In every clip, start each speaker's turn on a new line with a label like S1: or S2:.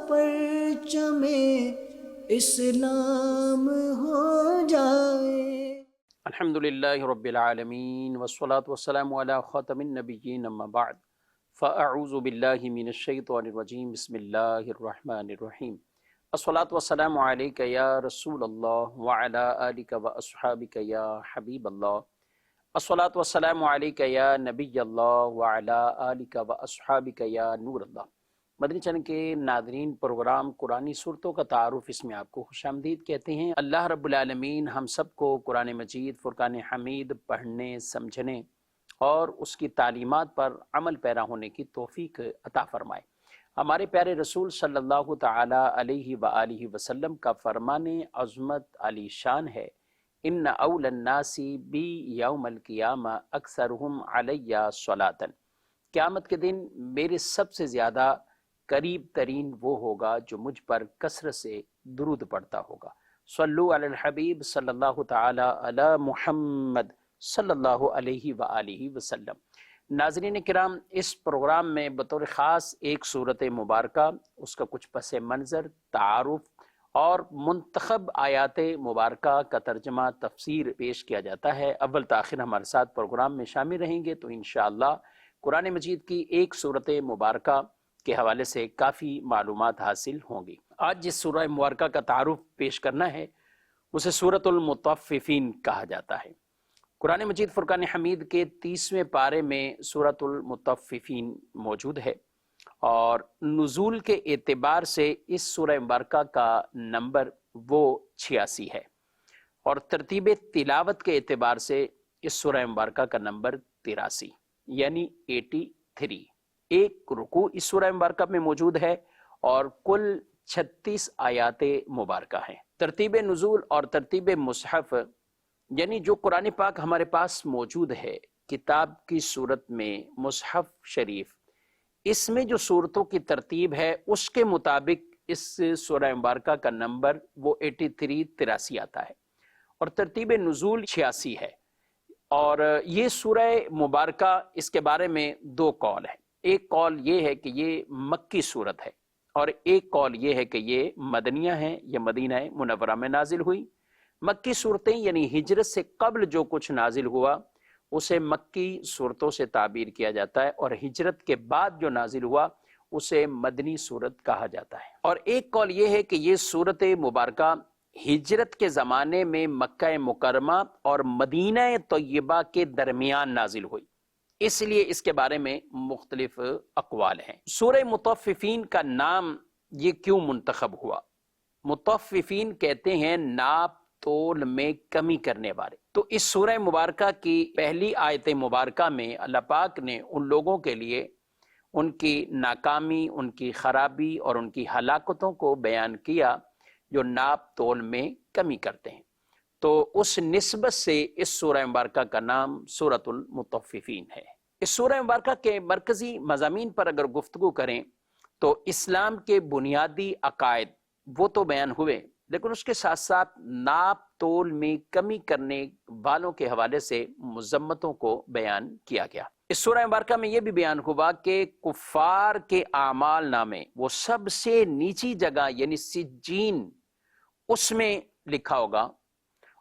S1: پرچم اسلام ہو جائے۔
S2: الحمدللہ رب العالمین والصلاة والسلام علی خاتم النبیین اما بعد فاعوذ باللہ من الشیطان الرجیم بسم اللہ الرحمن الرحیم الصلاة والسلام علیک یا رسول اللہ وعلی آلک واصحابک یا حبیب اللہ الصلاة والسلام علیک یا نبی اللہ وعلی آلک واصحابک یا نور اللہ۔ مدنی چینل کے ناظرین، پروگرام قرآنی صورتوں کا تعارف، اس میں آپ کو خوش آمدید کہتے ہیں۔ اللہ رب العالمین ہم سب کو قرآن مجید فرقان حمید پڑھنے، سمجھنے اور اس کی تعلیمات پر عمل پیرا ہونے کی توفیق عطا فرمائے۔ ہمارے پیارے رسول صلی اللہ تعالی علیہ وآلہ وسلم کا فرمان عظمت علی شان ہے، ان اول الناس بی یوم القیامہ اکثرہم علی صلاۃ۔ قیامت کے دن میرے سب سے زیادہ قریب ترین وہ ہوگا جو مجھ پر کثرت سے درود پڑھتا ہوگا۔ صلو علی الحبیب صلی اللہ تعالی علی محمد صلی اللہ علیہ وآلہ وسلم۔ ناظرین کرام، اس پروگرام میں بطور خاص ایک صورت مبارکہ، اس کا کچھ پس منظر، تعارف اور منتخب آیات مبارکہ کا ترجمہ تفسیر پیش کیا جاتا ہے۔ اول تاخیر ہمارے ساتھ پروگرام میں شامل رہیں گے تو انشاءاللہ قرآن مجید کی ایک صورت مبارکہ کے حوالے سے کافی معلومات حاصل ہوں گی۔ آج جس سورہ مبارکہ کا تعارف پیش کرنا ہے اسے سورۃ المطففین کہا جاتا ہے۔ قرآن مجید فرقان حمید کے 30ویں پارے میں سورۃ المطففین موجود ہے، اور نزول کے اعتبار سے اس سورہ مبارکہ کا نمبر وہ 86 ہے، اور ترتیب تلاوت کے اعتبار سے اس سورہ مبارکہ کا نمبر 83 یعنی 83۔ ایک رکوع اس سورہ مبارکہ میں موجود ہے اور کل 36 آیات مبارکہ ہیں۔ ترتیب نزول اور ترتیب مصحف، یعنی جو قرآن پاک ہمارے پاس موجود ہے کتاب کی صورت میں، مصحف شریف، اس میں جو صورتوں کی ترتیب ہے اس کے مطابق اس سورہ مبارکہ کا نمبر وہ 83 آتا ہے، اور ترتیب نزول 86 ہے۔ اور یہ سورہ مبارکہ، اس کے بارے میں دو قول ہیں۔ ایک قول یہ ہے کہ یہ مکی صورت ہے، اور ایک قول یہ ہے کہ یہ مدنیہ ہیں، یہ مدینہ منورہ میں نازل ہوئی۔ مکی صورتیں یعنی ہجرت سے قبل جو کچھ نازل ہوا اسے مکی صورتوں سے تعبیر کیا جاتا ہے، اور ہجرت کے بعد جو نازل ہوا اسے مدنی صورت کہا جاتا ہے۔ اور ایک قول یہ ہے کہ یہ صورت مبارکہ ہجرت کے زمانے میں مکہ مکرمہ اور مدینہ طیبہ کے درمیان نازل ہوئی، اس لیے اس کے بارے میں مختلف اقوال ہیں۔ سورہ مطففین کا نام یہ کیوں منتخب ہوا؟ مطففین کہتے ہیں ناپ تول میں کمی کرنے والے۔ تو اس سورہ مبارکہ کی پہلی آیت مبارکہ میں اللہ پاک نے ان لوگوں کے لیے ان کی ناکامی، ان کی خرابی اور ان کی ہلاکتوں کو بیان کیا جو ناپ تول میں کمی کرتے ہیں۔ تو اس نسبت سے اس سورہ مبارکہ کا نام سورۃ المطففین ہے۔ اس سورہ مبارکہ کے مرکزی مضامین پر اگر گفتگو کریں تو اسلام کے بنیادی عقائد وہ تو بیان ہوئے، لیکن اس کے ساتھ ساتھ ناپ تول میں کمی کرنے والوں کے حوالے سے مذمتوں کو بیان کیا گیا۔ اس سورہ مبارکہ میں یہ بھی بیان ہوا کہ کفار کے اعمال نامے وہ سب سے نیچی جگہ یعنی سجین، اس میں لکھا ہوگا،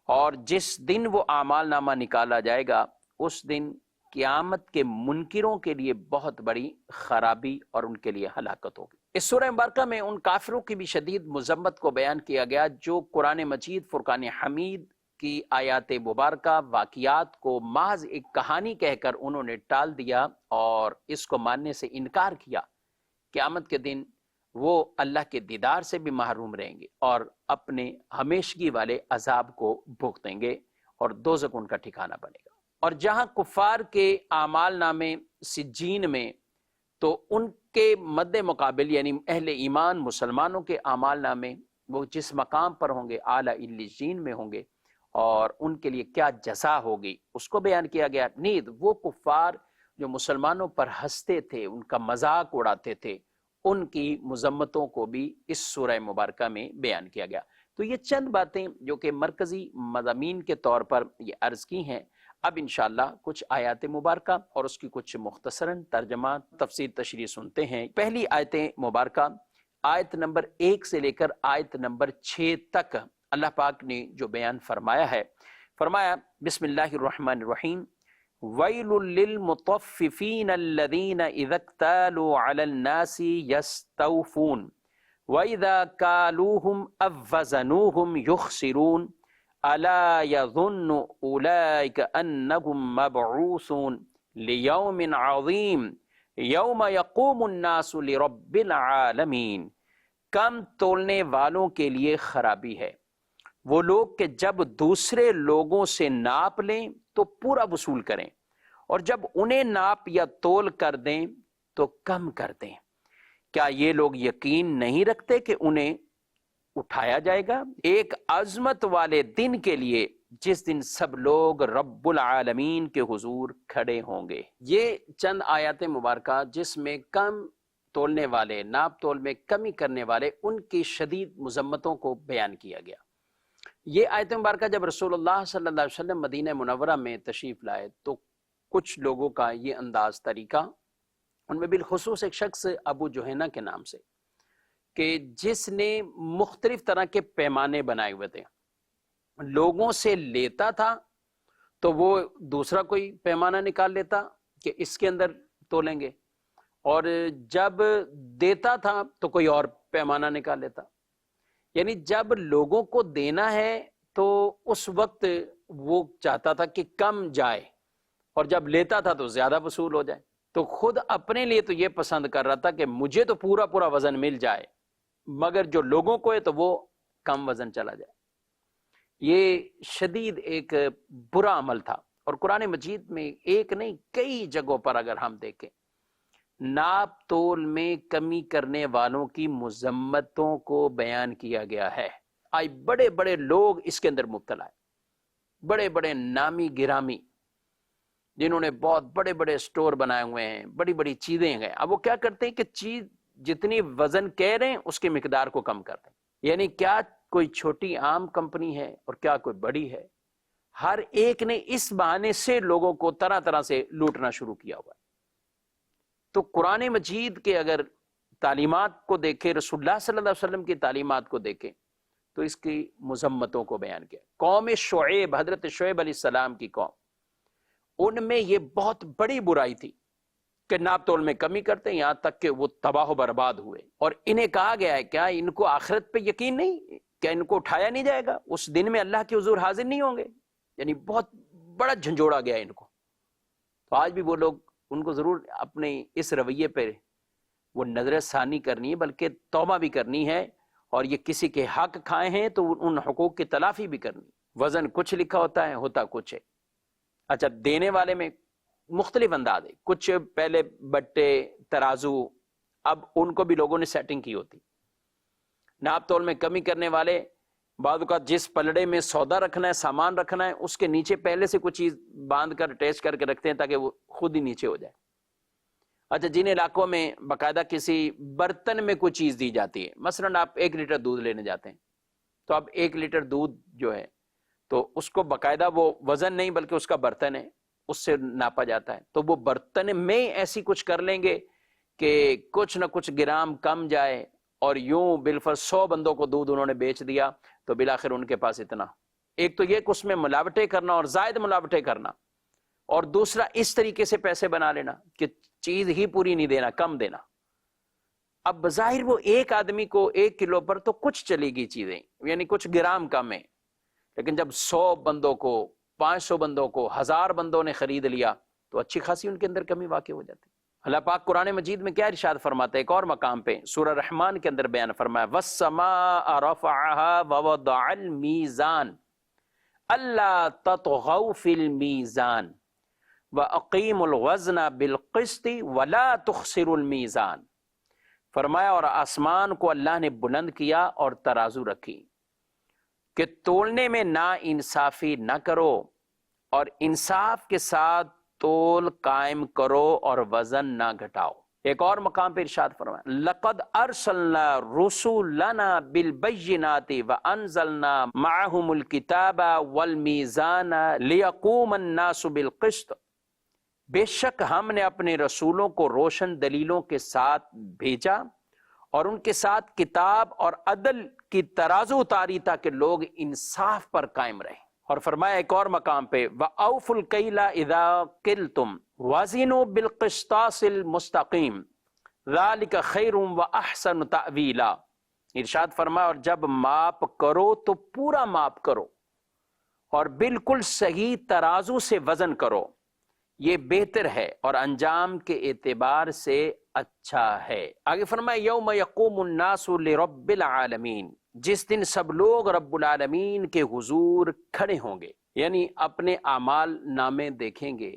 S2: اور جس دن وہ اعمال نامہ نکالا جائے گا اس دن قیامت کے منکروں کے لیے بہت بڑی خرابی اور ان کے لیے ہلاکت ہوگی۔ اس سورہ مبارکہ میں ان کافروں کی بھی شدید مذمت کو بیان کیا گیا جو قرآن مجید فرقان حمید کی آیات مبارکہ واقعات کو محض ایک کہانی کہہ کر انہوں نے ٹال دیا اور اس کو ماننے سے انکار کیا۔ قیامت کے دن وہ اللہ کے دیدار سے بھی محروم رہیں گے اور اپنے ہمیشگی والے عذاب کو بھگتیں گے، اور دوزخ ان کا ٹھکانہ بنے گا۔ اور جہاں کفار کے اعمال نامے سجین میں، تو ان کے مد مقابل یعنی اہل ایمان مسلمانوں کے اعمال نامے وہ جس مقام پر ہوں گے اعلیٰ علیین میں ہوں گے، اور ان کے لیے کیا جزا ہوگی اس کو بیان کیا گیا۔ نیز وہ کفار جو مسلمانوں پر ہنستے تھے، ان کا مذاق اڑاتے تھے، ان کی مذمتوں کو بھی اس سورہ مبارکہ میں بیان کیا گیا۔ تو یہ چند باتیں جو کہ مرکزی مضامین کے طور پر یہ عرض کی ہیں۔ اب انشاءاللہ کچھ آیات مبارکہ اور اس کی کچھ مختصراً ترجمہ تفسیر تشریح سنتے ہیں۔ پہلی آیت مبارکہ آیت نمبر 1 سے لے کر آیت نمبر 6 تک اللہ پاک نے جو بیان فرمایا ہے، فرمایا بسم اللہ الرحمن الرحیم وَيْلٌ لِّلْمُطَفِّفِينَ الَّذِينَ إِذَا اكْتَالُوا عَلَى النَّاسِ يَسْتَوْفُونَ وَإِذَا كَالُوهُمْ أَو وَّزَنُوهُمْ يُخْسِرُونَ أَلَا يَظُنُّ أُولَٰئِكَ أَنَّهُم مَّبْعُوثُونَ لِيَوْمٍ عَظِيمٍ یوم یقوم الناس لرب العالمین۔ کم تولنے والوں کے لیے خرابی ہے وہ لوگ کہ جب دوسرے لوگوں سے ناپ لیں تو پورا وصول کریں، اور جب انہیں ناپ یا تول کر دیں تو کم کر دیں۔ کیا یہ لوگ یقین نہیں رکھتے کہ انہیں اٹھایا جائے گا ایک عظمت والے دن کے لیے، جس دن سب لوگ رب العالمین کے حضور کھڑے ہوں گے۔ یہ چند آیات مبارکہ جس میں کم تولنے والے، ناپ تول میں کمی کرنے والے، ان کی شدید مذمتوں کو بیان کیا گیا۔ یہ آیت مبارکہ جب رسول اللہ صلی اللہ علیہ وسلم مدینہ منورہ میں تشریف لائے تو کچھ لوگوں کا یہ انداز طریقہ، ان میں بالخصوص ایک شخص ابو جوہینہ کے نام سے، کہ جس نے مختلف طرح کے پیمانے بنائے ہوئے تھے، لوگوں سے لیتا تھا تو وہ دوسرا کوئی پیمانہ نکال لیتا کہ اس کے اندر تولیں گے، اور جب دیتا تھا تو کوئی اور پیمانہ نکال لیتا۔ یعنی جب لوگوں کو دینا ہے تو اس وقت وہ چاہتا تھا کہ کم جائے، اور جب لیتا تھا تو زیادہ وصول ہو جائے۔ تو خود اپنے لیے تو یہ پسند کر رہا تھا کہ مجھے تو پورا پورا وزن مل جائے، مگر جو لوگوں کو ہے تو وہ کم وزن چلا جائے۔ یہ شدید ایک برا عمل تھا، اور قرآن مجید میں ایک نہیں کئی جگہوں پر اگر ہم دیکھیں ناپ تول میں کمی کرنے والوں کی مذمتوں کو بیان کیا گیا ہے۔ آج بڑے بڑے لوگ اس کے اندر مبتلا ہیں، بڑے بڑے نامی گرامی جنہوں نے بہت بڑے بڑے سٹور بنائے ہوئے ہیں، بڑی بڑی چیزیں ہیں، اب وہ کیا کرتے ہیں کہ چیز جتنی وزن کہہ رہے ہیں اس کی مقدار کو کم کرتے ہیں۔ یعنی کیا کوئی چھوٹی عام کمپنی ہے اور کیا کوئی بڑی ہے، ہر ایک نے اس بہانے سے لوگوں کو طرح طرح سے لوٹنا شروع کیا ہوا ہے۔ تو قرآن مجید کے اگر تعلیمات کو دیکھیں، رسول اللہ صلی اللہ علیہ وسلم کی تعلیمات کو دیکھیں تو اس کی مذمتوں کو بیان کیا۔ قوم شعیب، حضرت شعیب علیہ السلام کی قوم، ان میں یہ بہت بڑی برائی تھی کہ ناپ تول میں کمی کرتے، یہاں تک کہ وہ تباہ و برباد ہوئے۔ اور انہیں کہا گیا ہے کیا ان کو آخرت پہ یقین نہیں، کیا ان کو اٹھایا نہیں جائے گا، اس دن میں اللہ کے حضور حاضر نہیں ہوں گے؟ یعنی بہت بڑا جھنجھوڑا گیا ان کو۔ تو آج بھی وہ لوگ، ان کو ضرور اپنے اس رویے پہ وہ نظر ثانی کرنی ہے، بلکہ توبہ بھی کرنی ہے، اور یہ کسی کے حق کھائے ہیں تو ان حقوق کی تلافی بھی کرنی۔ وزن کچھ لکھا ہوتا ہے، ہوتا کچھ ہے۔ اچھا، دینے والے میں مختلف انداز ہے، کچھ پہلے بٹے، ترازو، اب ان کو بھی لوگوں نے سیٹنگ کی ہوتی۔ ناپ تول میں کمی کرنے والے بعض اوقات جس پلڑے میں سودا رکھنا ہے، سامان رکھنا ہے، اس کے نیچے پہلے سے کچھ چیز باندھ کر اٹیچ کر کے رکھتے ہیں تاکہ وہ خود ہی نیچے ہو جائے۔ اچھا، جن علاقوں میں باقاعدہ کسی برتن میں کوئی چیز دی جاتی ہے، مثلا آپ 1 لیٹر دودھ لینے جاتے ہیں، تو اب 1 لیٹر دودھ جو ہے تو اس کو باقاعدہ وہ وزن نہیں بلکہ اس کا برتن ہے، اس سے ناپا جاتا ہے، تو وہ برتن میں ایسی کچھ کر لیں گے کہ کچھ نہ کچھ گرام کم جائے، اور یوں بالفرض 100 بندوں کو دودھ انہوں نے بیچ دیا تو بالآخر ان کے پاس اتنا۔ ایک تو یہ کہ اس میں ملاوٹیں کرنا اور زائد ملاوٹیں کرنا، اور دوسرا اس طریقے سے پیسے بنا لینا کہ چیز ہی پوری نہیں دینا، کم دینا۔ اب بظاہر وہ ایک آدمی کو 1 کلو پر تو کچھ چلے گی چیزیں، یعنی کچھ گرام کم ہے، لیکن جب 100 بندوں کو، 500 بندوں کو، 1000 بندوں نے خرید لیا تو اچھی خاصی ان کے اندر کمی واقع ہو جاتی۔ اللہ پاک قرآن مجید میں کیا ارشاد فرماتا ہے؟ ایک اور مقام پہ سورہ رحمان کے اندر بیان فرمایا وَالسَّمَاءَ رَفَعَهَا وَوَضَعَ الْمِيزَانَ أَلَّا تَطْغَوْا فِي الْمِيزَانِ وَأَقِيمُوا الْوَزْنَ بِالْقِسْطِ وَلَا تُخْسِرُوا الْمِيزَانَ۔ فرمایا اور آسمان کو اللہ نے بلند کیا اور ترازو رکھی کہ تولنے میں نا انصافی نہ کرو، اور انصاف کے ساتھ تول قائم کرو اور وزن نہ گھٹاؤ۔ ایک اور مقام پہ ارشاد فرمایا لَقَدْ أَرْسَلْنَا رُسُلَنَا بِالْبَيِّنَاتِ وَأَنزَلْنَا مَعَهُمُ الْكِتَابَ وَالْمِيزَانَ لِيَقُومَ النَّاسُ بِالْقِسْطِ۔ بے شک ہم نے اپنے رسولوں کو روشن دلیلوں کے ساتھ بھیجا اور ان کے ساتھ کتاب اور عدل کی ترازو اتاری تاکہ لوگ انصاف پر قائم رہیں۔ اور فرمایا ایک اور مقام پہ وَأَوْفُوا الْكَيْلَ إِذَا قِلْتُمْ وَزِنُوا بِالْقِسْطَاسِ الْمُسْتَقِيمِ ذَلِكَ خَيْرٌ وَأَحْسَنُ تَأْوِيلًا۔ ارشاد فرمایا اور جب ماپ کرو تو پورا ماپ کرو اور بالکل صحیح ترازو سے وزن کرو، یہ بہتر ہے اور انجام کے اعتبار سے اچھا ہے۔ آگے فرمایا یوم یقوم الناس لرب العالمین، جس دن سب لوگ رب العالمین کے حضور کھڑے ہوں گے، یعنی اپنے اعمال نامے دیکھیں گے،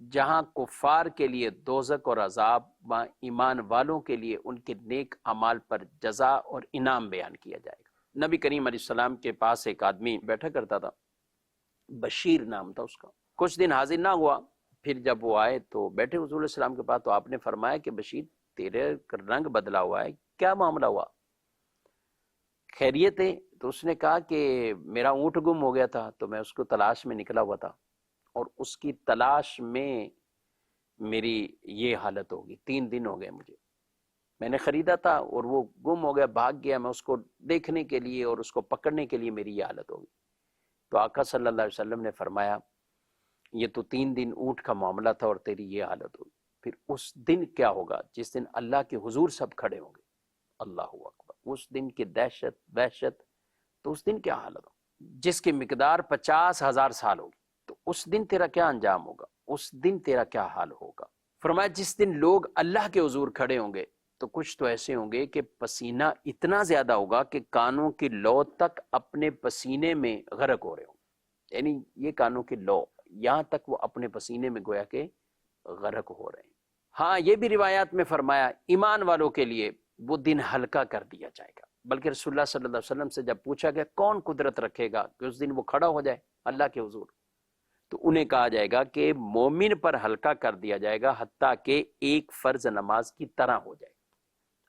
S2: جہاں کفار کے لیے دوزخ اور عذاب، وہاں ایمان والوں کے لیے ان کے نیک اعمال پر جزا اور انعام بیان کیا جائے گا۔ نبی کریم علیہ السلام کے پاس ایک آدمی بیٹھا کرتا تھا، بشیر نام تھا اس کا۔ کچھ دن حاضر نہ ہوا، پھر جب وہ آئے تو بیٹھے حضور علیہ السلام کے پاس، تو آپ نے فرمایا کہ بشیر تیرے رنگ بدلا ہوا ہے، کیا معاملہ ہوا، خیریت ہے؟ تو اس نے کہا کہ میرا اونٹ گم ہو گیا تھا تو میں اس کو تلاش میں نکلا ہوا تھا، اور اس کی تلاش میں میری یہ حالت ہوگی، 3 دن ہو گئے مجھے، میں نے خریدا تھا اور وہ گم ہو گیا، بھاگ گیا، میں اس کو دیکھنے کے لیے اور اس کو پکڑنے کے لیے میری یہ حالت ہوگی۔ تو آقا صلی اللہ علیہ وسلم نے فرمایا یہ تو 3 دن اونٹ کا معاملہ تھا اور تیری یہ حالت ہوگی، پھر اس دن کیا ہوگا جس دن اللہ کے حضور سب کھڑے ہوں گے، اللہ اکبر، اس دن کی دہشت وحشت، تو اس دن کیا حالت ہوگی جس کی مقدار 50,000 سال ہوگی، تو اس دن تیرا کیا انجام ہوگا، اس دن تیرا کیا حال ہوگا۔ فرمایا جس دن لوگ اللہ کے حضور کھڑے ہوں گے تو کچھ تو ایسے ہوں گے کہ پسینہ اتنا زیادہ ہوگا کہ کانوں کی لو تک اپنے پسینے میں غرق ہو رہے ہوں گے، یعنی یہ کانوں کی لو یہاں تک وہ اپنے پسینے میں گویا کہ غرق ہو رہے ہیں۔ ہاں یہ بھی روایات میں فرمایا ایمان والوں کے لیے وہ دن ہلکا کر دیا جائے گا، بلکہ رسول اللہ صلی اللہ علیہ وسلم سے جب پوچھا گیا کون قدرت رکھے گا کہ اس دن وہ کھڑا ہو جائے اللہ کے حضور، تو انہیں کہا جائے گا کہ مومن پر ہلکا کر دیا جائے گا حتیٰ کہ ایک فرض نماز کی طرح ہو جائے۔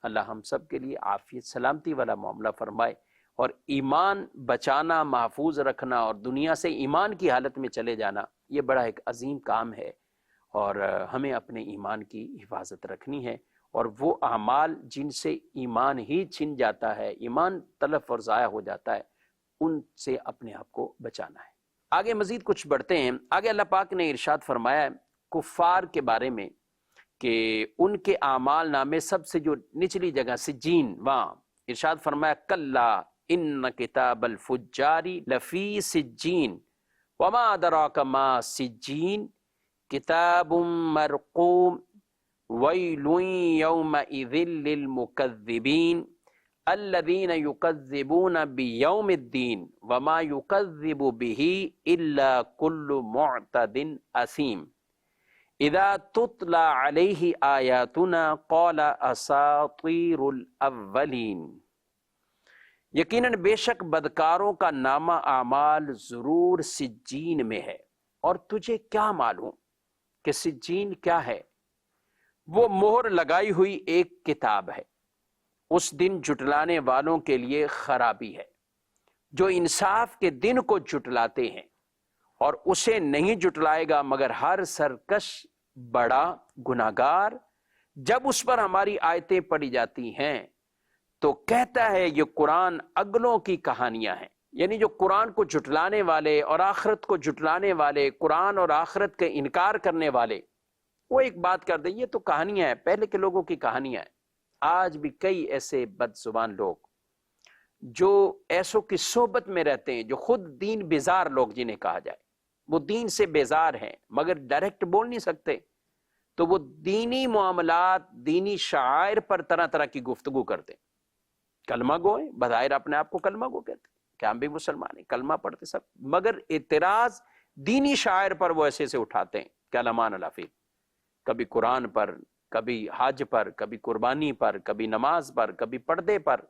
S2: اللہ ہم سب کے لیے عافیت سلامتی والا معاملہ فرمائے، اور ایمان بچانا، محفوظ رکھنا اور دنیا سے ایمان کی حالت میں چلے جانا یہ بڑا ایک عظیم کام ہے، اور ہمیں اپنے ایمان کی حفاظت رکھنی ہے، اور وہ اعمال جن سے ایمان ہی چھن جاتا ہے، ایمان تلف اور ضائع ہو جاتا ہے، ان سے اپنے آپ کو بچانا ہے۔ آگے مزید کچھ بڑھتے ہیں۔ آگے اللہ پاک نے ارشاد فرمایا ہے کفار کے بارے میں کہ ان کے اعمال نامے سب سے جو نچلی جگہ سجین، وہاں ارشاد فرمایا کلا ان کتاب الفجار لفی سجین وما ادراک ما سجین کتاب مرقوم ویل یومئذ للمکذبین الذین یکذبون بیوم الدین وما یکذب به الا کل معتد اثیم اذا تتلی علیہ آیاتنا قال اساطیر الاولین۔ یقیناً بے شک بدکاروں کا نامہ اعمال ضرور سجین میں ہے، اور تجھے کیا معلوم کہ سجین کیا ہے؟ وہ مہر لگائی ہوئی ایک کتاب ہے، اس دن جھٹلانے والوں کے لیے خرابی ہے، جو انصاف کے دن کو جھٹلاتے ہیں، اور اسے نہیں جھٹلائے گا مگر ہر سرکش بڑا گناہگار۔ جب اس پر ہماری آیتیں پڑھی جاتی ہیں تو کہتا ہے یہ قرآن اگلوں کی کہانیاں ہیں، یعنی جو قرآن کو جھٹلانے والے اور آخرت کو جھٹلانے والے، قرآن اور آخرت کے انکار کرنے والے، وہ ایک بات کر دیں یہ تو کہانیاں ہیں، پہلے کے لوگوں کی کہانیاں ہیں۔ آج بھی کئی ایسے بد زبان لوگ جو ایسوں کی صحبت میں رہتے ہیں، جو خود دین بیزار لوگ جنہیں کہا جائے، وہ دین سے بیزار ہیں مگر ڈائریکٹ بول نہیں سکتے، تو وہ دینی معاملات، دینی شعائر پر طرح طرح کی گفتگو کرتے ہیں۔ کلمہ گو ہیں، بظاہر اپنے آپ کو کلمہ گو کہتے ہیں کہ ہم بھی مسلمان ہیں، کلمہ پڑھتے سب، مگر اعتراض دینی شاعر پر وہ ایسے سے اٹھاتے ہیں کہ علمان الافی، کبھی قرآن پر، کبھی حج پر، کبھی قربانی پر، کبھی نماز پر، کبھی پردے پر،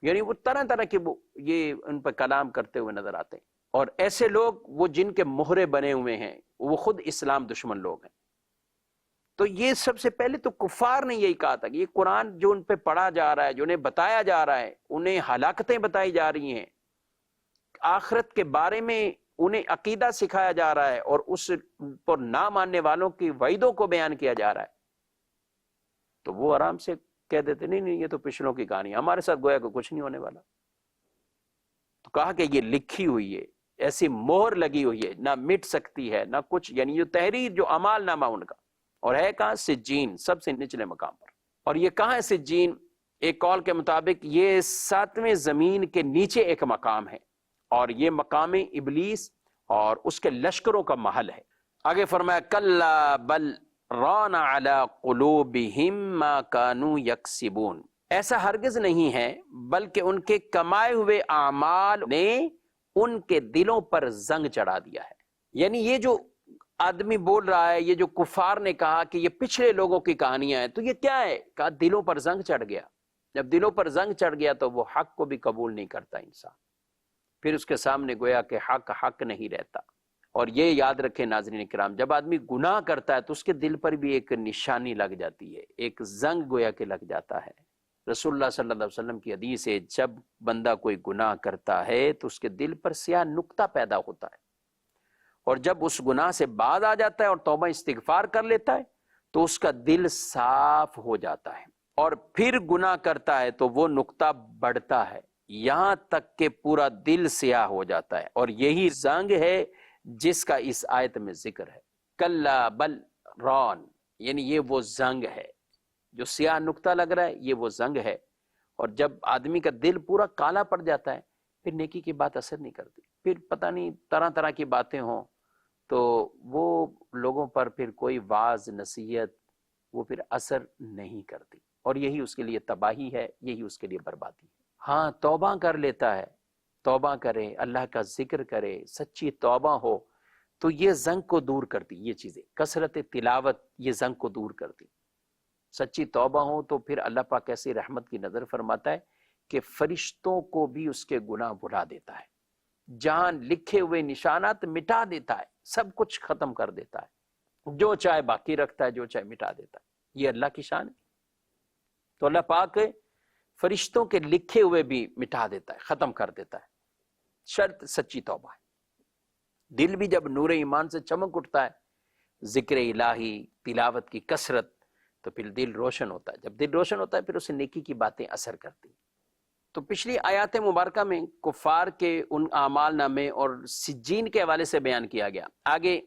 S2: یعنی وہ طرح طرح کے وہ یہ ان پر کلام کرتے ہوئے نظر آتے ہیں۔ اور ایسے لوگ وہ جن کے مہرے بنے ہوئے ہیں وہ خود اسلام دشمن لوگ ہیں۔ تو یہ سب سے پہلے تو کفار نے یہی کہا تھا کہ یہ قرآن جو ان پہ پڑھا جا رہا ہے، جو انہیں بتایا جا رہا ہے، انہیں ہلاکتیں بتائی جا رہی ہیں، آخرت کے بارے میں انہیں عقیدہ سکھایا جا رہا ہے، اور اس پر نہ ماننے والوں کی وعیدوں کو بیان کیا جا رہا ہے، تو وہ آرام سے کہہ دیتے نہیں نہیں یہ تو پچھلوں کی کہانی ہے، ہمارے ساتھ گویا کہ کچھ نہیں ہونے والا. تو کہا کہ یہ لکھی ہوئی ہے، ایسی مہر لگی ہوئی ہے، نہ مٹ سکتی ہے نہ کچھ، یعنی جو تحریر جو اعمال نامہ ان کا، اور ہے کہاں؟ سجین، سب سے نچلے مقام پر. اور یہ کہاں ہے سجین؟ ایک قول کے مطابق یہ 7ویں زمین کے نیچے ایک مقام ہے، اور یہ مقام ابلیس اور اس کے لشکروں کا محل ہے. آگے فرمایا کلا بل ران علی قلوبہم ما کانوا یکسبون، ایسا ہرگز نہیں ہے بلکہ ان کے کمائے ہوئے اعمال نے ان کے دلوں پر زنگ چڑھا دیا ہے. یعنی یہ جو آدمی بول رہا ہے، یہ جو کفار نے کہا کہ یہ پچھلے لوگوں کی کہانیاں ہیں، تو یہ کیا ہے؟ کہا دلوں پر زنگ چڑھ گیا. جب دلوں پر زنگ چڑھ گیا تو وہ حق کو بھی قبول نہیں کرتا انسان، پھر اس کے سامنے گویا کہ حق نہیں رہتا. اور یہ یاد رکھیں ناظرین کرام، جب آدمی گناہ کرتا ہے تو اس کے دل پر بھی ایک نشانی لگ جاتی ہے، ایک زنگ گویا کہ لگ جاتا ہے. رسول اللہ صلی اللہ علیہ وسلم کی حدیث ہے جب بندہ کوئی گناہ کرتا ہے تو اس کے دل پر سیاہ نقطہ پیدا ہوتا ہے، اور جب اس گناہ سے باز آ جاتا ہے اور توبہ استغفار کر لیتا ہے تو اس کا دل صاف ہو جاتا ہے، اور پھر گناہ کرتا ہے تو وہ نقطہ بڑھتا ہے یہاں تک کہ پورا دل سیاہ ہو جاتا ہے. اور یہی زنگ ہے جس کا اس آیت میں ذکر ہے. کلا بل ران، یعنی یہ وہ زنگ ہے جو سیاہ نقطہ لگ رہا ہے، یہ وہ زنگ ہے. اور جب آدمی کا دل پورا کالا پڑ جاتا ہے پھر نیکی کی بات اثر نہیں کرتی، پھر پتہ نہیں طرح طرح کی باتیں ہوں تو وہ لوگوں پر پھر کوئی واعظ نصیحت وہ پھر اثر نہیں کرتی، اور یہی اس کے لیے تباہی ہے، یہی اس کے لیے بربادی ہے. ہاں توبہ کر لیتا ہے، توبہ کرے، اللہ کا ذکر کرے، سچی توبہ ہو تو یہ زنگ کو دور کرتی. یہ چیزیں کثرت تلاوت یہ زنگ کو دور کرتی. سچی توبہ ہو تو پھر اللہ پاک ایسی رحمت کی نظر فرماتا ہے کہ فرشتوں کو بھی اس کے گناہ بھلا دیتا ہے، جہاں لکھے ہوئے نشانات مٹا دیتا ہے، سب کچھ ختم کر دیتا ہے، جو چاہے باقی رکھتا ہے، جو چاہے مٹا دیتا ہے. یہ اللہ کی شان ہے. تو اللہ پاک فرشتوں کے لکھے ہوئے بھی مٹا دیتا ہے، ختم کر دیتا ہے. شرط سچی توبہ ہے. دل بھی جب نور ایمان سے چمک اٹھتا ہے، ذکر الہی تلاوت کی کثرت، تو پھر دل روشن ہوتا ہے. جب دل روشن ہوتا ہے پھر اسے نیکی کی باتیں اثر کرتی. تو پچھلی آیات مبارکہ میں کفار کے ان اعمال نامے اور سجین کے حوالے سے بیان کیا گیا. آگے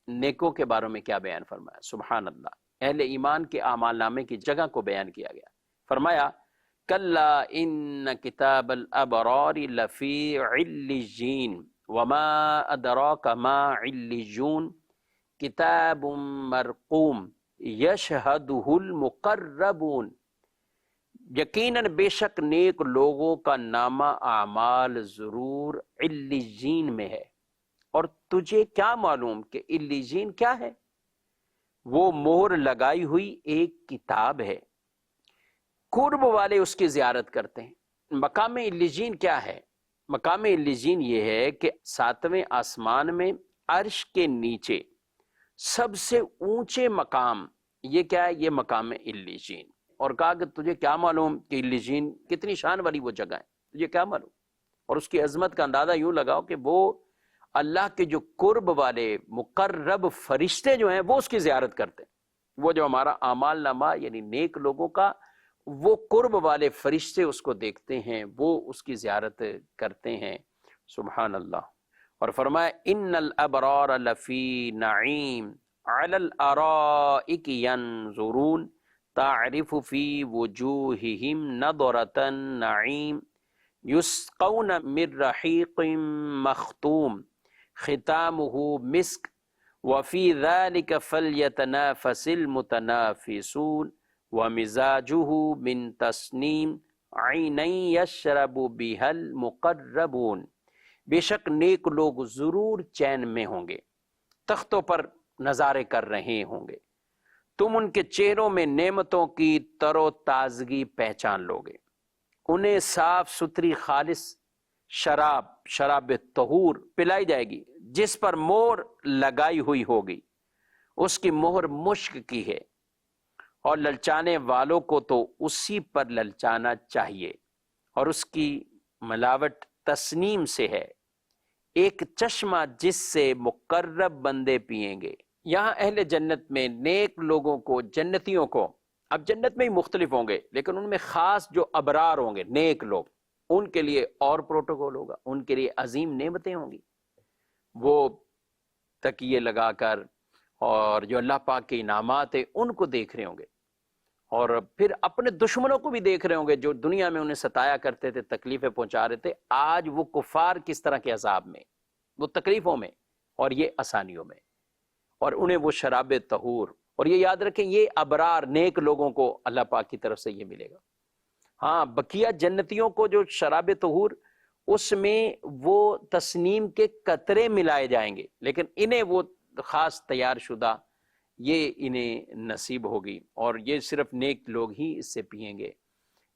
S2: نیکوں کے بارے میں کیا بیان فرمایا؟ سبحان اللہ، اہل ایمان کے اعمال نامے کی جگہ کو بیان کیا گیا. فرمایا کلا ان کتاب الابرار لفی علیجین وما ادراک ما علیجون کتاب مرقوم یشہدہ المقربون، یقیناً بے شک نیک لوگوں کا نامہ اعمال ضرور علیجین میں ہے. اور تجھے کیا معلوم کہ علیجین کیا ہے؟ وہ مہر لگائی ہوئی ایک کتاب ہے، قرب والے اس کی زیارت کرتے ہیں. مقام علیجین کیا ہے؟ مقام علیجین یہ ہے کہ 7ویں آسمان میں عرش کے نیچے سب سے اونچے مقام، یہ کیا ہے؟ یہ مقام علیجین. اور کہا کہ تجھے کیا معلوم کہ علیجین کتنی شان والی وہ جگہ ہے، تجھے کیا معلوم؟ اور اس کی عظمت کا اندازہ یوں لگاؤ کہ وہ اللہ کے جو قرب والے مقرب فرشتے جو ہیں وہ اس کی زیارت کرتے ہیں. وہ جو ہمارا اعمال نامہ یعنی نیک لوگوں کا، وہ قرب والے فرشتے اس کو دیکھتے ہیں، وہ اس کی زیارت کرتے ہیں. سبحان اللہ. اور فرمایا ان الابرار لفی نعیم علی الارائک ینظرون تعرف فی وجوہہم نضرۃ النعیم یسقون من رحیق مختوم ختامہ مسک وفی ذلک فلیتنافس المتنافسون ومزاجہ من تسنیم عینا یشرب بہا المقربون. بے شک نیک لوگ ضرور چین میں ہوں گے، تختوں پر نظارے کر رہے ہوں گے، تم ان کے چہروں میں نعمتوں کی تر و تازگی پہچان لو گے. انہیں صاف ستھری خالص شراب طہور پلائی جائے گی جس پر مہر لگائی ہوئی ہوگی. اس کی مہر مشک کی ہے، اور للچانے والوں کو تو اسی پر للچانا چاہیے. اور اس کی ملاوٹ تسنیم سے ہے، ایک چشمہ جس سے مقرب بندے پئیں گے. یہاں اہل جنت میں نیک لوگوں کو، جنتیوں کو اب جنت میں ہی مختلف ہوں گے، لیکن ان میں خاص جو ابرار ہوں گے، نیک لوگ، ان کے لیے اور پروٹوکول ہوگا، ان کے لیے عظیم نعمتیں ہوں گی. وہ تکیے لگا کر اور جو اللہ پاک کے انعامات ہیں ان کو دیکھ رہے ہوں گے، اور پھر اپنے دشمنوں کو بھی دیکھ رہے ہوں گے جو دنیا میں انہیں ستایا کرتے تھے، تکلیفیں پہنچا رہے تھے. آج وہ کفار کس طرح کے عذاب میں، وہ تکلیفوں میں اور یہ آسانیوں میں، اور انہیں وہ شراب طہور. اور یہ یاد رکھیں یہ ابرار نیک لوگوں کو اللہ پاک کی طرف سے یہ ملے گا. ہاں بقیہ جنتیوں کو جو شراب طہور، اس میں وہ تسنیم کے قطرے ملائے جائیں گے، لیکن انہیں وہ خاص تیار شدہ یہ انہیں نصیب ہوگی، اور یہ صرف نیک لوگ ہی اس سے پئیں گے.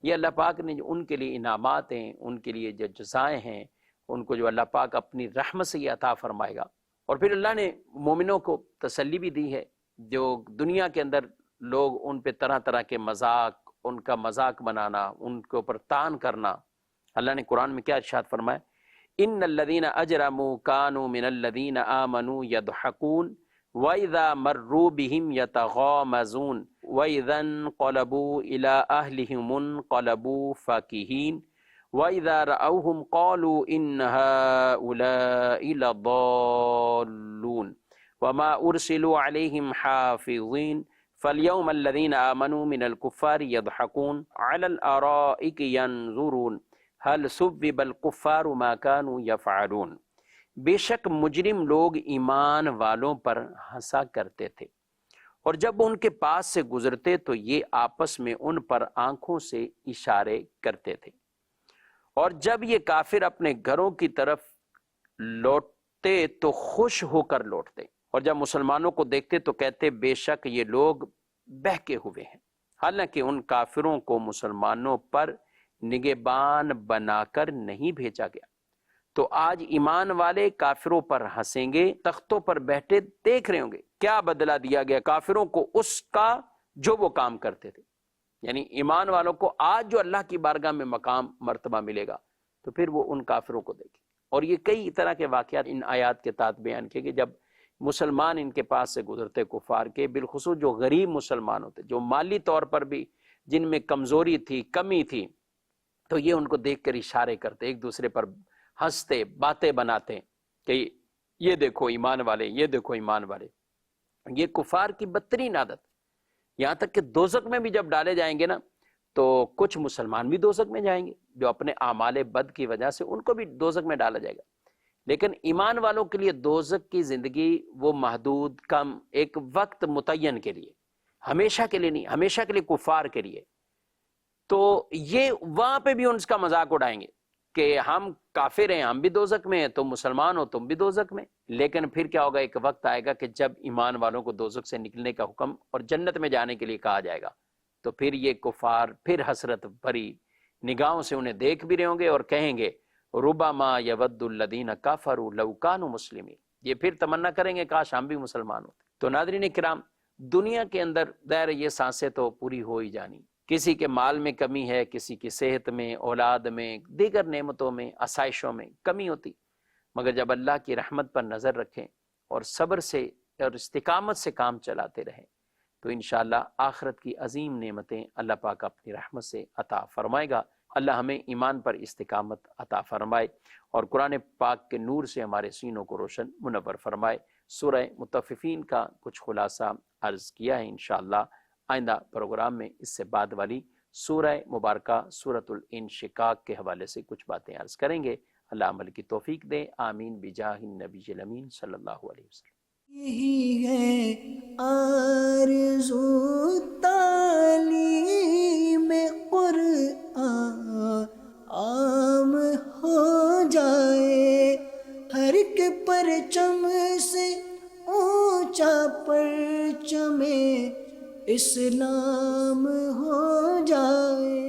S2: یہ اللہ پاک نے جو ان کے لیے انعامات ہیں، ان کے لیے جو جزائیں ہیں، ان کو جو اللہ پاک اپنی رحمت سے یہ عطا فرمائے گا. اور پھر اللہ نے مومنوں کو تسلی بھی دی ہے. جو دنیا کے اندر لوگ ان پہ طرح طرح کے مذاق، ان کا مذاق بنانا، ان کے اوپر تان کرنا، اللہ نے قرآن میں کیا ارشاد فرمایا؟ ان الذین اجرموا کانوا من الذین آمنوا یضحکون وَإِذَا مَرُّوا بِهِمْ يَتَغَامَزُونَ وَإِذَا انقلبوا إِلَىٰ أَهْلِهِمُ انقلبوا فَكِهِينَ وَإِذَا رَأَوْهُمْ قَالُوا إِنَّ هَٰؤُلَاءِ لَضَالُّونَ وَمَا أُرْسِلُوا عَلَيْهِمْ حَافِظِينَ فَالْيَوْمَ الَّذِينَ آمَنُوا مِنَ الْكُفَّارِ يَضْحَكُونَ عَلَى الْأَرَائِكِ يَنظُرُونَ هَلْ ثُوِّبَ الْكُفَّارُ مَا كَانُوا يَفْعَلُونَ. بے شک مجرم لوگ ایمان والوں پر ہنسا کرتے تھے، اور جب ان کے پاس سے گزرتے تو یہ آپس میں ان پر آنکھوں سے اشارے کرتے تھے، اور جب یہ کافر اپنے گھروں کی طرف لوٹتے تو خوش ہو کر لوٹتے، اور جب مسلمانوں کو دیکھتے تو کہتے بے شک یہ لوگ بہکے ہوئے ہیں. حالانکہ ان کافروں کو مسلمانوں پر نگہبان بنا کر نہیں بھیجا گیا. تو آج ایمان والے کافروں پر ہنسیں گے، تختوں پر بیٹھے دیکھ رہے ہوں گے کیا بدلہ دیا گیا کافروں کو اس کا جو وہ کام کرتے تھے. یعنی ایمان والوں کو آج جو اللہ کی بارگاہ میں مقام مرتبہ ملے گا، تو پھر وہ ان کافروں کو دیکھیں. اور یہ کئی طرح کے واقعات ان آیات کے تحت بیان کیے کہ جب مسلمان ان کے پاس سے گزرتے کفار کے، بالخصوص جو غریب مسلمان ہوتے، جو مالی طور پر بھی جن میں کمزوری تھی، کمی تھی، تو یہ ان کو دیکھ کر اشارے کرتے، ایک دوسرے پر ہنستے، باتیں بناتے کہ یہ دیکھو ایمان والے، یہ دیکھو ایمان والے. یہ کفار کی بدترین عادت. یہاں تک کہ دوزخ میں بھی جب ڈالے جائیں گے نا، تو کچھ مسلمان بھی دوزخ میں جائیں گے جو اپنے اعمال بد کی وجہ سے ان کو بھی دوزخ میں ڈالا جائے گا. لیکن ایمان والوں کے لیے دوزخ کی زندگی وہ محدود، کم، ایک وقت متعین کے لیے، ہمیشہ کے لیے نہیں، ہمیشہ کے لیے کفار کے لیے. تو یہ وہاں پہ بھی ان کا مذاق اڑائیں گے کہ ہم کافر ہیں، ہم بھی دوزخ میں ہیں، تم مسلمان ہو، تم بھی دوزخ میں. لیکن پھر کیا ہوگا؟ ایک وقت آئے گا کہ جب ایمان والوں کو دوزخ سے نکلنے کا حکم اور جنت میں جانے کے لیے کہا جائے گا، تو پھر یہ کفار پھر حسرت بھری نگاہوں سے انہیں دیکھ بھی رہے ہوں گے اور کہیں گے ربما یود الذین کفروا لو کانوا مسلمین. یہ پھر تمنا کریں گے کاش ہم بھی مسلمان ہوتے. تو ناظرین کرام، دنیا کے اندر ظاہر یہ سانسیں تو پوری ہو ہی جانی. کسی کے مال میں کمی ہے، کسی کی صحت میں، اولاد میں، دیگر نعمتوں میں، آسائشوں میں کمی ہوتی، مگر جب اللہ کی رحمت پر نظر رکھیں اور صبر سے اور استقامت سے کام چلاتے رہیں تو انشاءاللہ آخرت کی عظیم نعمتیں اللہ پاک اپنی رحمت سے عطا فرمائے گا. اللہ ہمیں ایمان پر استقامت عطا فرمائے اور قرآن پاک کے نور سے ہمارے سینوں کو روشن منور فرمائے. سورہ مطففین کا کچھ خلاصہ عرض کیا ہے. انشاءاللہ آئندہ پروگرام میں اس سے بعد والی سورہ مبارکہ سورۃ الانشقاق کے حوالے سے کچھ باتیں عرض کریں گے. اللہ عمل کی توفیق دے. آمین بجاہ النبی الامین صلی اللہ علیہ وسلم.
S1: یہی ہے آرزو تعلیم قرآن عام ہو جائے، ہر ایک پرچم سے اونچا پرچم اسلام ہو جائے.